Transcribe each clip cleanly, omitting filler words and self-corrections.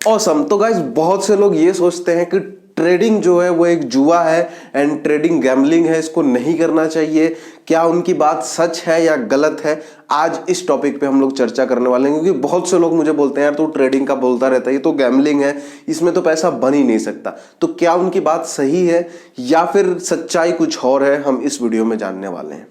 Awesome. तो guys बहुत से लोग ये सोचते हैं कि ट्रेडिंग जो है वो एक जुआ है एंड ट्रेडिंग गैम्बलिंग है, इसको नहीं करना चाहिए। क्या उनकी बात सच है या गलत है, आज इस टॉपिक पे हम लोग चर्चा करने वाले हैं। क्योंकि बहुत से लोग मुझे बोलते हैं यार तू ट्रेडिंग का बोलता रहता है, ये तो गैम्बलिंग है, इसमें तो पैसा बन ही नहीं सकता। तो क्या उनकी बात सही है या फिर सच्चाई कुछ और है, हम इस वीडियो में जानने वाले हैं।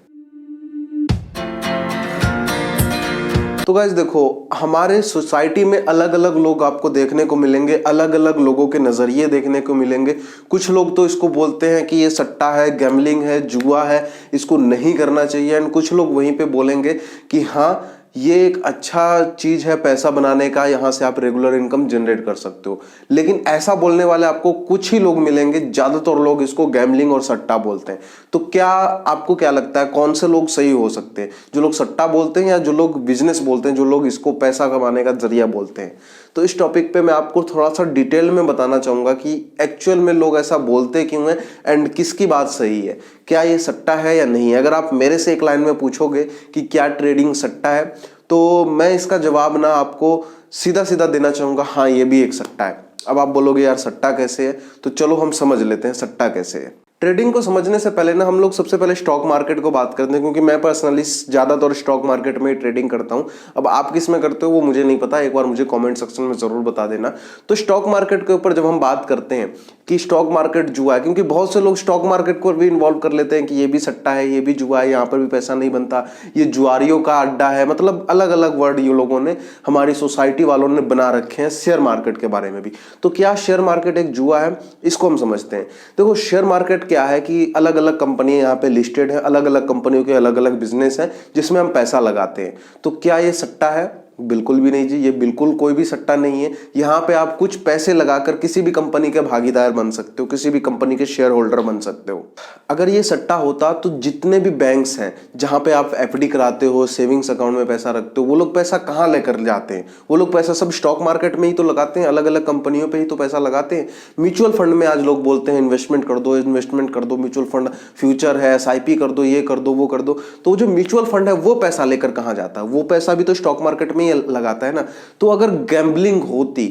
तो गाइस देखो, हमारे सोसाइटी में अलग अलग लोग आपको देखने को मिलेंगे, अलग अलग लोगों के नजरिए देखने को मिलेंगे। कुछ लोग तो इसको बोलते हैं कि ये सट्टा है, गैम्बलिंग है, जुआ है, इसको नहीं करना चाहिए। एंड कुछ लोग वहीं पे बोलेंगे कि हाँ ये एक अच्छा चीज है पैसा बनाने का, यहां से आप रेगुलर इनकम जनरेट कर सकते हो। लेकिन ऐसा बोलने वाले आपको कुछ ही लोग मिलेंगे, ज्यादातर लोग इसको गैम्बलिंग और सट्टा बोलते हैं। तो क्या आपको क्या लगता है कौन से लोग सही हो सकते हैं, जो लोग सट्टा बोलते हैं या जो लोग बिजनेस बोलते हैं, जो लोग इसको पैसा कमाने का जरिया बोलते हैं? तो इस टॉपिक पे मैं आपको थोड़ा सा डिटेल में बताना चाहूंगा कि एक्चुअल में लोग ऐसा बोलते क्यों हैं एंड किसकी बात सही है, क्या ये सट्टा है या नहीं है। अगर आप मेरे से एक लाइन में पूछोगे कि क्या ट्रेडिंग सट्टा है, तो मैं इसका जवाब ना आपको सीधा सीधा देना चाहूंगा, हाँ ये भी एक सट्टा है। अब आप बोलोगे यार सट्टा कैसे है, तो चलो हम समझ लेते हैं सट्टा कैसे है। ट्रेडिंग को समझने से पहले ना हम लोग सबसे पहले स्टॉक मार्केट को बात करते हैं, क्योंकि मैं पर्सनली ज्यादातर स्टॉक मार्केट में ट्रेडिंग करता हूं। अब आप किस में करते हो वो मुझे नहीं पता, एक बार मुझे कमेंट सेक्शन में जरूर बता देना। तो स्टॉक मार्केट के ऊपर जब हम बात करते हैं कि स्टॉक मार्केट जुआ है, क्योंकि बहुत से लोग स्टॉक मार्केट को भी इन्वॉल्व कर लेते हैं कि ये भी सट्टा है, ये भी जुआ है, यहाँ पर भी पैसा नहीं बनता, ये जुआरियों का अड्डा है। मतलब अलग अलग वर्ड ये लोगों ने, हमारी सोसाइटी वालों ने बना रखे हैं शेयर मार्केट के बारे में भी। तो क्या शेयर मार्केट एक जुआ है, इसको हम समझते हैं। देखो शेयर मार्केट क्या है कि अलग अलग कंपनियां यहाँ पे लिस्टेड है, अलग अलग कंपनियों के अलग अलग बिजनेस हैं जिसमें हम पैसा लगाते हैं। तो क्या ये सट्टा है? बिल्कुल भी नहीं जी, ये बिल्कुल कोई भी सट्टा नहीं है। यहाँ पे आप कुछ पैसे लगाकर किसी भी कंपनी के भागीदार बन सकते हो, किसी भी कंपनी के शेयर होल्डर बन सकते हो। अगर ये सट्टा होता तो जितने भी बैंक्स हैं जहां पे आप एफडी कराते हो, सेविंग्स अकाउंट में पैसा रखते हो, वो लोग पैसा कहाँ लेकर जाते हैं? वो लोग पैसा सब स्टॉक मार्केट में ही तो लगाते हैं, अलग अलग कंपनियों पे ही तो पैसा लगाते हैं। म्यूचुअल फंड में आज लोग बोलते हैं इन्वेस्टमेंट कर दो, इन्वेस्टमेंट कर दो, म्यूचुअल फंड, फ्यूचर है, एसआईपी कर दो, ये कर दो, वो कर दो। तो जो म्यूचुअल फंड है वो पैसा लेकर कहाँ जाता है? वो पैसा भी तो स्टॉक मार्केट में ही लगाता है ना। तो अगर गैम्बलिंग होती,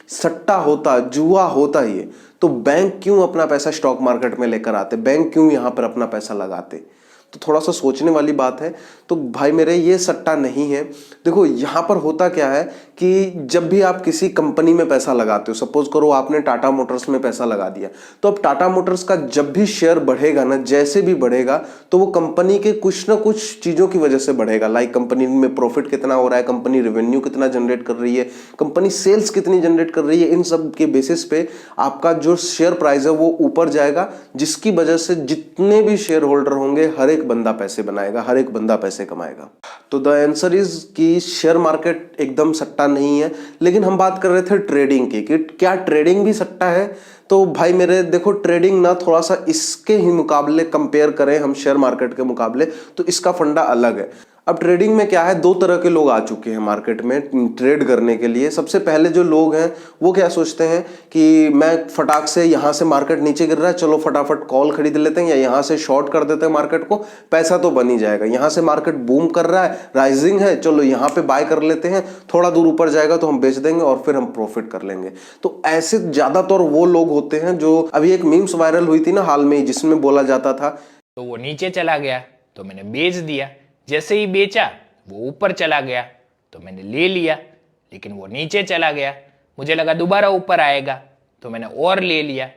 सट्टा होता, जुआ होता ये, तो बैंक क्यों अपना पैसा स्टॉक मार्केट में लेकर आते? बैंक क्यों यहां पर अपना पैसा लगाते? तो थोड़ा सा सोचने वाली बात है। तो भाई मेरे ये सट्टा नहीं है। देखो यहां पर होता क्या है कि जब भी आप किसी कंपनी में पैसा लगाते हो, सपोज करो आपने टाटा मोटर्स में पैसा लगा दिया, तो अब टाटा मोटर्स का जब भी शेयर बढ़ेगा ना, जैसे भी बढ़ेगा, तो वो कंपनी के कुछ ना कुछ चीजों की वजह से बढ़ेगा। लाइक कंपनी में प्रॉफिट कितना हो रहा है, कंपनी रेवेन्यू कितना जनरेट कर रही है, कंपनी सेल्स कितनी जनरेट कर रही है, इन सब के बेसिस पे आपका जो शेयर प्राइस है वो ऊपर जाएगा, जिसकी वजह से जितने भी शेयर होल्डर होंगे हर एक बंदा पैसे बनाएगा, हर एक बंदा पैसे कमाएगा। तो द आंसर इज कि शेयर मार्केट एकदम सट्टा नहीं है। लेकिन हम बात कर रहे थे ट्रेडिंग की, कि क्या ट्रेडिंग भी सट्टा है? तो भाई मेरे देखो, ट्रेडिंग ना थोड़ा सा इसके ही मुकाबले कंपेयर करें हम शेयर मार्केट के मुकाबले, तो इसका फंडा अलग है। अब ट्रेडिंग में क्या है, दो तरह के लोग आ चुके हैं मार्केट में ट्रेड करने के लिए। सबसे पहले जो लोग हैं वो क्या सोचते हैं कि मैं फटाक से, यहाँ से मार्केट नीचे गिर रहा है, चलो फटाफट कॉल खरीद लेते हैं, या यहाँ से शॉर्ट कर देते हैं मार्केट को, पैसा तो बन ही जाएगा। यहाँ से मार्केट बूम कर रहा है, राइजिंग है, चलो यहाँ पे बाय कर लेते हैं, थोड़ा दूर ऊपर जाएगा तो हम बेच देंगे और फिर हम प्रॉफिट कर लेंगे। तो ऐसे ज्यादातर वो लोग होते हैं जो, अभी एक मीम्स वायरल हुई थी ना हाल में, जिसमें बोला जाता था तो वो नीचे चला गया तो मैंने बेच दिया, जैसे ही बेचा वो ऊपर चला गया तो मैंने ले लिया, लेकिन वो नीचे चला गया, मुझे लगा दोबारा ऊपर आएगा तो मैंने और ले लिया,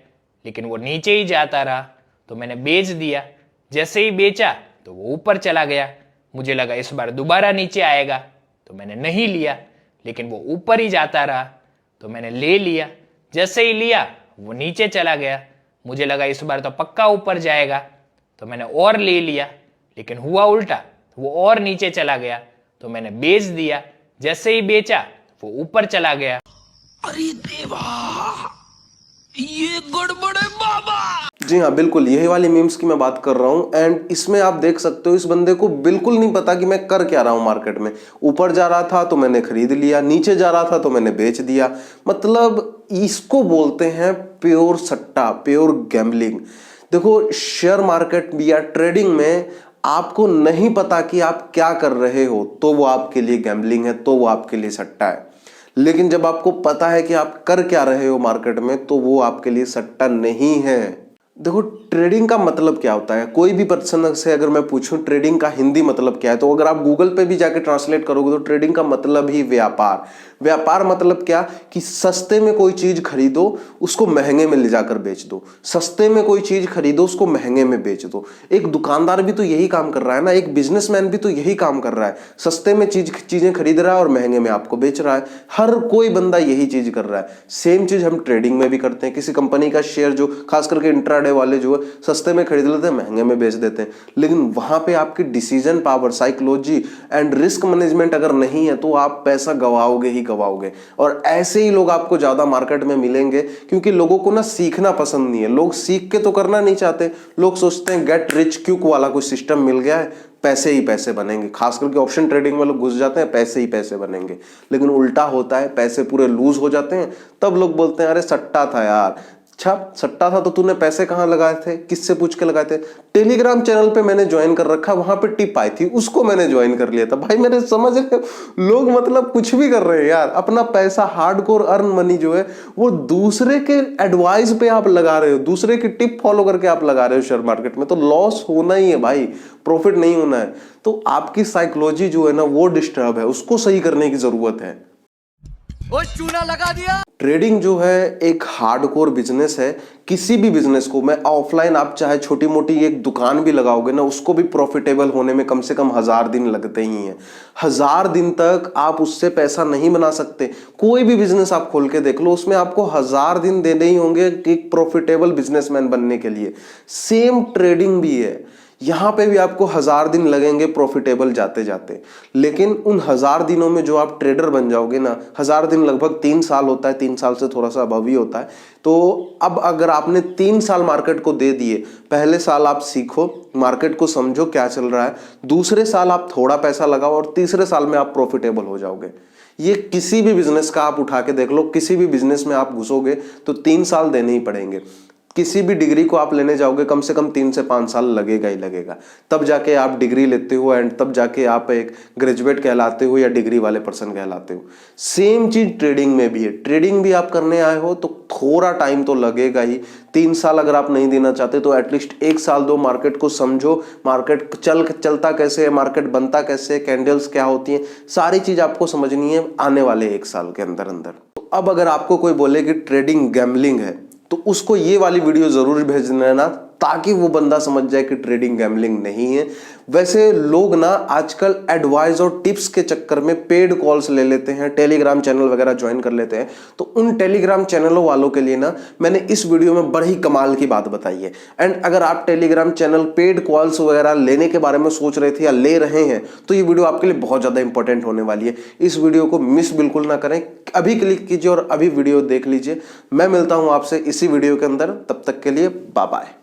लेकिन वो नीचे ही जाता रहा तो मैंने बेच दिया, जैसे ही बेचा तो वो ऊपर चला गया, मुझे लगा इस बार दोबारा नीचे आएगा तो मैंने नहीं लिया, लेकिन वो ऊपर ही जाता रहा तो मैंने ले लिया, जैसे ही लिया वो नीचे चला गया, मुझे लगा इस बार तो पक्का ऊपर जाएगा तो मैंने और ले लिया, लेकिन हुआ उल्टा, वो और नीचे चला गया तो मैंने बेच दिया, जैसे ही बेचा वो ऊपर चला गया। अरे देवा, ये गड़बड़ है बाबा। जी हाँ, बिल्कुल यही वाली मीम्स की मैं बात कर रहा हूँ। एंड इसमें आप देख सकते हो इस बंदे को बिल्कुल नहीं पता कि मैं कर क्या रहा हूँ मार्केट में। ऊपर जा रहा था तो मैंने खरीद लिया, नीचे जा रहा था तो मैंने बेच दिया। मतलब इसको बोलते हैं प्योर सट्टा, प्योर गैम्बलिंग। देखो शेयर मार्केट या ट्रेडिंग में आपको नहीं पता कि आप क्या कर रहे हो, तो वो आपके लिए गैम्बलिंग है, तो वो आपके लिए सट्टा है। लेकिन जब आपको पता है कि आप कर क्या रहे हो मार्केट में, तो वो आपके लिए सट्टा नहीं है। देखो, ट्रेडिंग का मतलब क्या होता है, कोई भी पर्सन से अगर मैं पूछूं ट्रेडिंग का हिंदी मतलब क्या है, तो अगर आप गूगल पे भी जाके ट्रांसलेट करोगे तो ट्रेडिंग का मतलब ही व्यापार। व्यापार मतलब क्या, कि सस्ते में कोई चीज खरीदो, उसको महंगे में ले जाकर बेच दो। सस्ते में कोई चीज खरीदो, उसको महंगे में बेच दो। एक दुकानदार भी तो यही काम कर रहा है ना, एक बिजनेसमैन भी तो यही काम कर रहा है। सस्ते में चीजें खरीद रहा है और महंगे में आपको बेच रहा है। हर कोई बंदा यही चीज कर रहा है। सेम चीज हम ट्रेडिंग में भी करते हैं। किसी कंपनी का शेयर जो खास करके इंट्राडे वाले जो है सस्ते में खरीद लेते हैं, महंगे में बेच देते हैं। लेकिन वहां पे आपकी decision power, psychology and risk management अगर नहीं है तो आप पैसा गवाओगे ही गवाओगे। और ऐसे ही लोग आपको ज्यादा मार्केट में मिलेंगे, क्योंकि लोगों को ना सीखना पसंद नहीं है। लोग सीख के तो करना नहीं चाहते। लोग सोचते हैं गेट रिच क्विक वाला कोई सिस्टम मिल गया है, पैसे ही पैसे बनेंगे। खास करके ऑप्शन ट्रेडिंग में लोग घुस जाते हैं, पैसे ही पैसे बनेंगे। लेकिन उल्टा होता है, पैसे पूरे लूज हो जाते हैं। तब लोग बोलते हैं अरे सट्टा था यार। अच्छा, सट्टा था तो तूने पैसे कहां लगाए थे, किससे पूछ के लगाए थे? टेलीग्राम चैनल पे मैंने ज्वाइन कर रखा, वहां पे टिप आई थी, उसको मैंने ज्वाइन कर लिया था। भाई मेरे समझ रहे, लोग मतलब कुछ भी कर रहे हैं यार। अपना पैसा हार्डकोर अर्न मनी जो है वो दूसरे के एडवाइस पे आप लगा रहे हो, दूसरे की टिप फॉलो करके आप लगा रहे हो शेयर मार्केट में। तो लॉस होना ही है भाई, प्रॉफिट नहीं होना है। तो आपकी साइकोलॉजी जो है ना वो डिस्टर्ब है, उसको सही करने की जरूरत है। ओ चूना लगा दिया। ट्रेडिंग जो है एक हार्डकोर बिजनेस है। किसी भी बिजनेस को मैं ऑफलाइन, आप चाहे छोटी मोटी एक दुकान भी लगाओगे ना, उसको भी प्रॉफिटेबल होने में कम से कम 1000 दिन लगते ही हैं। 1000 दिन तक आप उससे पैसा नहीं बना सकते। कोई भी बिजनेस आप खोल के देख लो, उसमें आपको 1000 दिन देने ही होंगे एक प्रॉफिटेबल बिजनेसमैन बनने के लिए। सेम ट्रेडिंग भी है, यहां पे भी आपको 1000 दिन लगेंगे प्रॉफिटेबल जाते जाते। लेकिन उन 1000 दिनों में जो आप ट्रेडर बन जाओगे ना, 1000 दिन लगभग 3 साल होता है, 3 साल से थोड़ा सा अबव ही होता है। तो अब अगर आपने 3 साल मार्केट को दे दिए, पहले साल आप सीखो, मार्केट को समझो क्या चल रहा है, दूसरे साल आप थोड़ा पैसा लगाओ और तीसरे साल में आप प्रॉफिटेबल हो जाओगे। ये किसी भी बिजनेस का आप उठा के देख लो, किसी भी बिजनेस में आप घुसोगे तो 3 साल देने ही पड़ेंगे। किसी भी डिग्री को आप लेने जाओगे कम से कम 3 से 5 साल लगेगा ही लगेगा, तब जाके आप डिग्री लेते हो एंड तब जाके आप एक ग्रेजुएट कहलाते हो या डिग्री वाले पर्सन कहलाते हो। सेम चीज ट्रेडिंग में भी है। ट्रेडिंग भी आप करने आए हो तो थोड़ा टाइम तो लगेगा ही। 3 साल अगर आप नहीं देना चाहते तो एटलीस्ट 1 साल दो, मार्केट को समझो, मार्केट चलता कैसे है, मार्केट बनता कैसे है, कैंडल्स क्या होती हैं, सारी चीज आपको समझनी है आने वाले 1 साल के अंदर अंदर। तो अब अगर आपको कोई बोले कि ट्रेडिंग गैम्बलिंग है, तो उसको ये वाली वीडियो जरूर भेज देना, ताकि वो बंदा समझ जाए कि ट्रेडिंग गैम्बलिंग नहीं है। वैसे लोग ना आजकल एडवाइस और टिप्स के चक्कर में पेड कॉल्स ले लेते हैं, टेलीग्राम चैनल वगैरह ज्वाइन कर लेते हैं। तो उन टेलीग्राम चैनलों वालों के लिए ना मैंने इस वीडियो में बड़ी कमाल की बात बताई है। एंड अगर आप टेलीग्राम चैनल पेड कॉल्स वगैरह लेने के बारे में सोच रहे थे या ले रहे हैं, तो ये वीडियो आपके लिए बहुत ज्यादा इंपॉर्टेंट होने वाली है। इस वीडियो को मिस बिल्कुल ना करें, अभी क्लिक कीजिए और अभी वीडियो देख लीजिए। मैं मिलता हूं आपसे इसी वीडियो के अंदर, तब तक के लिए बाय बाय।